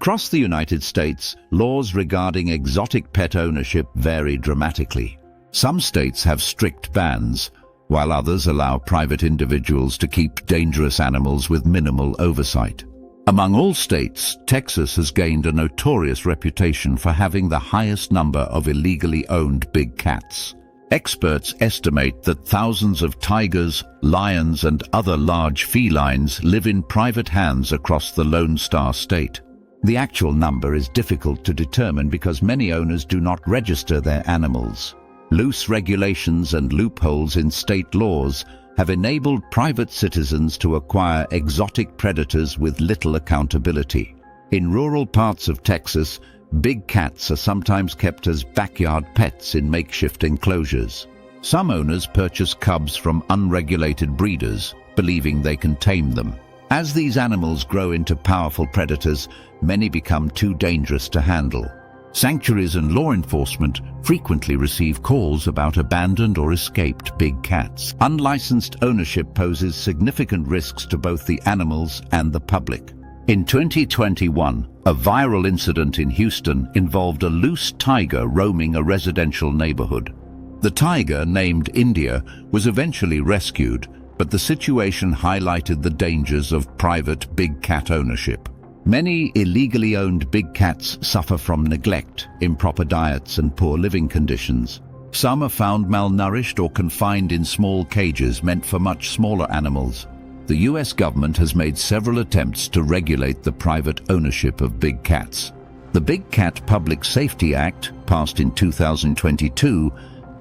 Across the United States, laws regarding exotic pet ownership vary dramatically. Some states have strict bans, while others allow private individuals to keep dangerous animals with minimal oversight. Among all states, Texas has gained a notorious reputation for having the highest number of illegally owned big cats. Experts estimate that thousands of tigers, lions, and other large felines live in private hands across the Lone Star State. The actual number is difficult to determine because many owners do not register their animals. Loose regulations and loopholes in state laws have enabled private citizens to acquire exotic predators with little accountability. In rural parts of Texas, big cats are sometimes kept as backyard pets in makeshift enclosures. Some owners purchase cubs from unregulated breeders, believing they can tame them. As these animals grow into powerful predators, many become too dangerous to handle. Sanctuaries and law enforcement frequently receive calls about abandoned or escaped big cats. Unlicensed ownership poses significant risks to both the animals and the public. In 2021, a viral incident in Houston involved a loose tiger roaming a residential neighborhood. The tiger, named India, was eventually rescued, but the situation highlighted the dangers of private big cat ownership. Many illegally owned big cats suffer from neglect, improper diets, and poor living conditions. Some are found malnourished or confined in small cages meant for much smaller animals. The US government has made several attempts to regulate the private ownership of big cats. The Big Cat Public Safety Act, passed in 2022,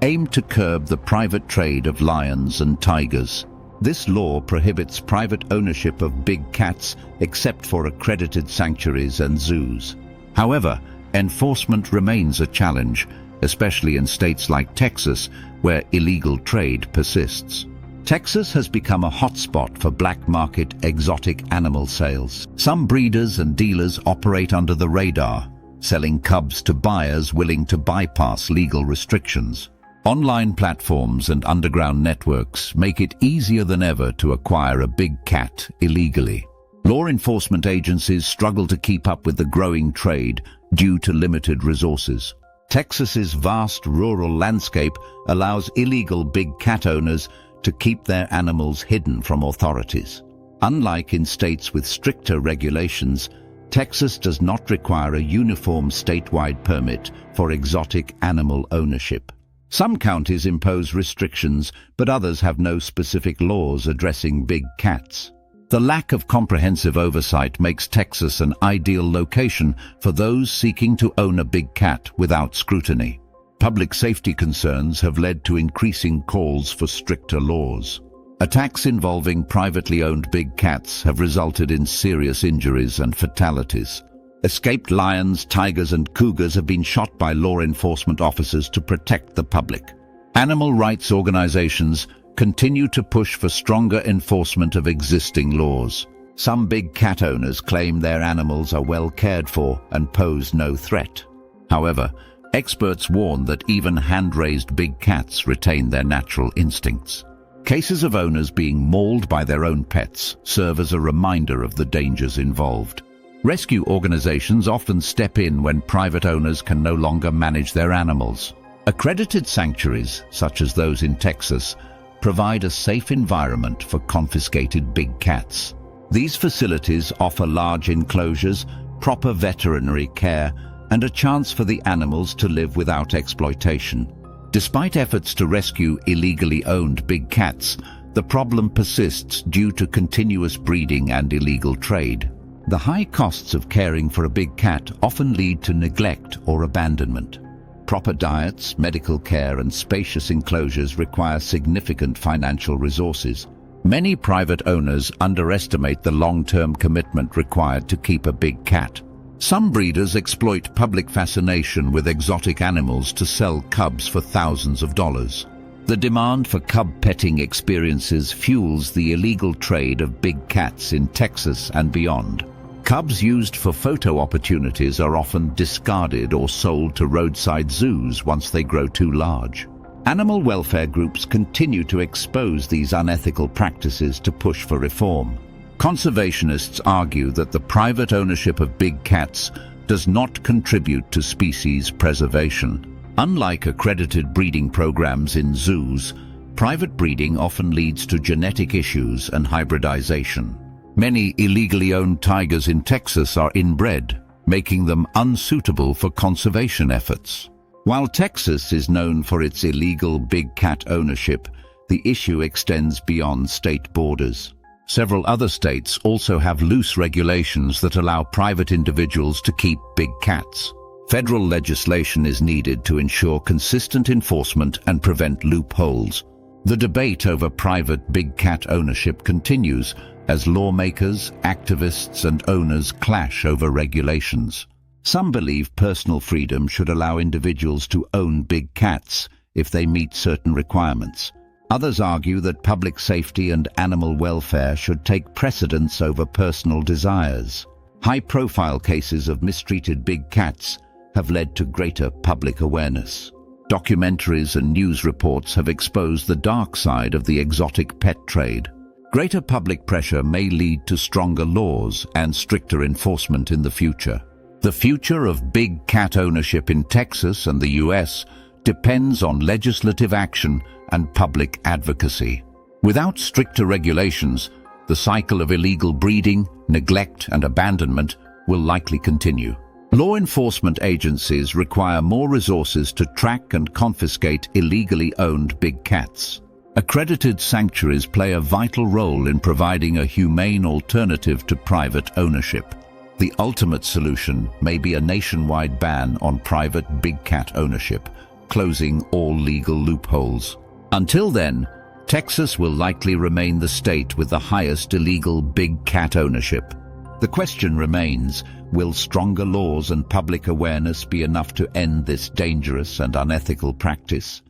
aimed to curb the private trade of lions and tigers. This law prohibits private ownership of big cats except for accredited sanctuaries and zoos. However, enforcement remains a challenge, especially in states like Texas, where illegal trade persists. Texas has become a hotspot for black market exotic animal sales. Some breeders and dealers operate under the radar, selling cubs to buyers willing to bypass legal restrictions. Online platforms and underground networks make it easier than ever to acquire a big cat illegally. Law enforcement agencies struggle to keep up with the growing trade due to limited resources. Texas's vast rural landscape allows illegal big cat owners to keep their animals hidden from authorities. Unlike in states with stricter regulations, Texas does not require a uniform statewide permit for exotic animal ownership. Some counties impose restrictions, but others have no specific laws addressing big cats. The lack of comprehensive oversight makes Texas an ideal location for those seeking to own a big cat without scrutiny. Public safety concerns have led to increasing calls for stricter laws. Attacks involving privately owned big cats have resulted in serious injuries and fatalities. Escaped lions, tigers, and cougars have been shot by law enforcement officers to protect the public. Animal rights organizations continue to push for stronger enforcement of existing laws. Some big cat owners claim their animals are well cared for and pose no threat. However, experts warn that even hand-raised big cats retain their natural instincts. Cases of owners being mauled by their own pets serve as a reminder of the dangers involved. Rescue organizations often step in when private owners can no longer manage their animals. Accredited sanctuaries, such as those in Texas, provide a safe environment for confiscated big cats. These facilities offer large enclosures, proper veterinary care, and a chance for the animals to live without exploitation. Despite efforts to rescue illegally owned big cats, the problem persists due to continuous breeding and illegal trade. The high costs of caring for a big cat often lead to neglect or abandonment. Proper diets, medical care, and spacious enclosures require significant financial resources. Many private owners underestimate the long-term commitment required to keep a big cat. Some breeders exploit public fascination with exotic animals to sell cubs for thousands of dollars. The demand for cub petting experiences fuels the illegal trade of big cats in Texas and beyond. Cubs used for photo opportunities are often discarded or sold to roadside zoos once they grow too large. Animal welfare groups continue to expose these unethical practices to push for reform. Conservationists argue that the private ownership of big cats does not contribute to species preservation. Unlike accredited breeding programs in zoos, private breeding often leads to genetic issues and hybridization. Many illegally owned tigers in Texas are inbred, making them unsuitable for conservation efforts. While Texas is known for its illegal big cat ownership, the issue extends beyond state borders. Several other states also have loose regulations that allow private individuals to keep big cats. Federal legislation is needed to ensure consistent enforcement and prevent loopholes. The debate over private big cat ownership continues as lawmakers, activists, and owners clash over regulations. Some believe personal freedom should allow individuals to own big cats if they meet certain requirements. Others argue that public safety and animal welfare should take precedence over personal desires. High-profile cases of mistreated big cats have led to greater public awareness. Documentaries and news reports have exposed the dark side of the exotic pet trade. Greater public pressure may lead to stronger laws and stricter enforcement in the future. The future of big cat ownership in Texas and the US depends on legislative action and public advocacy. Without stricter regulations, the cycle of illegal breeding, neglect, and abandonment will likely continue. Law enforcement agencies require more resources to track and confiscate illegally owned big cats. Accredited sanctuaries play a vital role in providing a humane alternative to private ownership. The ultimate solution may be a nationwide ban on private big cat ownership, closing all legal loopholes. Until then, Texas will likely remain the state with the highest illegal big cat ownership. The question remains, will stronger laws and public awareness be enough to end this dangerous and unethical practice?